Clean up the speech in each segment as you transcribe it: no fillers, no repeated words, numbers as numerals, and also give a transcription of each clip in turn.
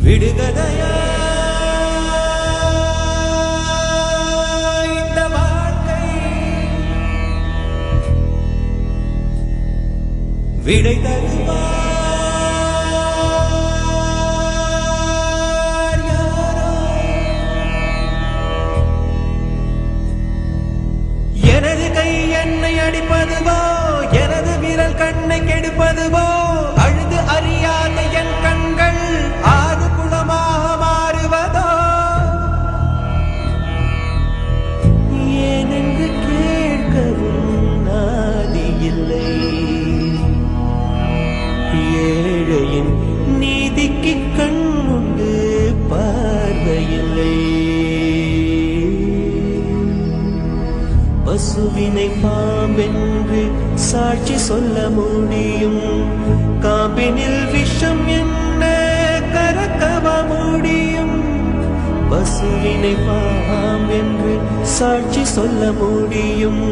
விடுகதையா இந்த வாழ்க்கை விடை தருவார் யாரோ எனது கை என்னை அடிப்பதுவோ எனது விரல் கண்ணை கெடுப்பதுவோ அழுது அறியாத என் கண்கள் ஆறு குளமாக மாறுவதோ ஏனென்று கேட்கவும் நாதி இல்லை ஏழையின் நீதிக்கு கண் உண்டு பார்வையில்லை பசுவினை பாம்பென்று சாட்சி சொல்ல முடியும் காம்பினில் விஷம் என்ன கறக்கவ முடியும் பசுவினை பாம்பென்று சாட்சி சொல்ல முடியும்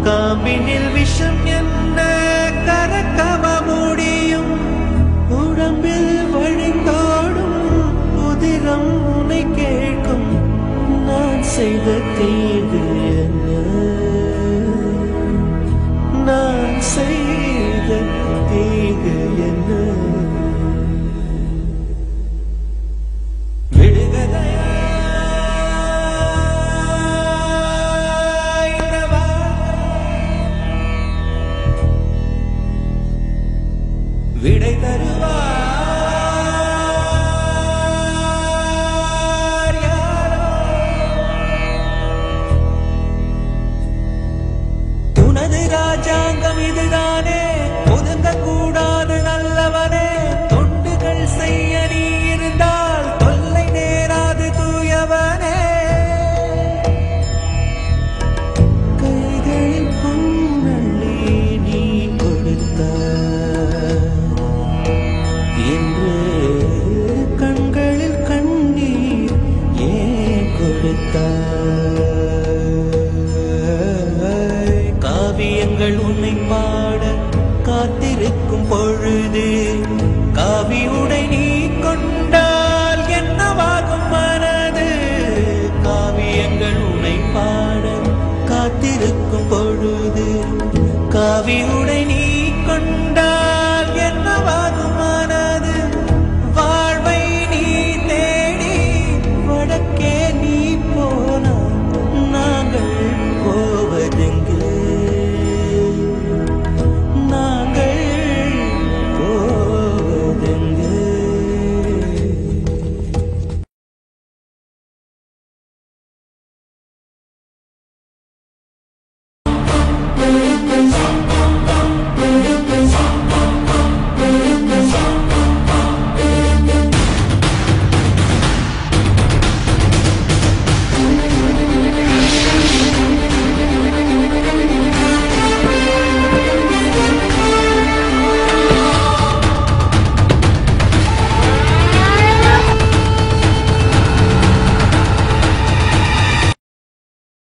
காம்பினில் விஷம் என்ன கறக்கவ முடியும் உடம்பில் வழிந்தோடும் உதிரம் உன்னை கேட்கும் நான் செய்த தீது என்ன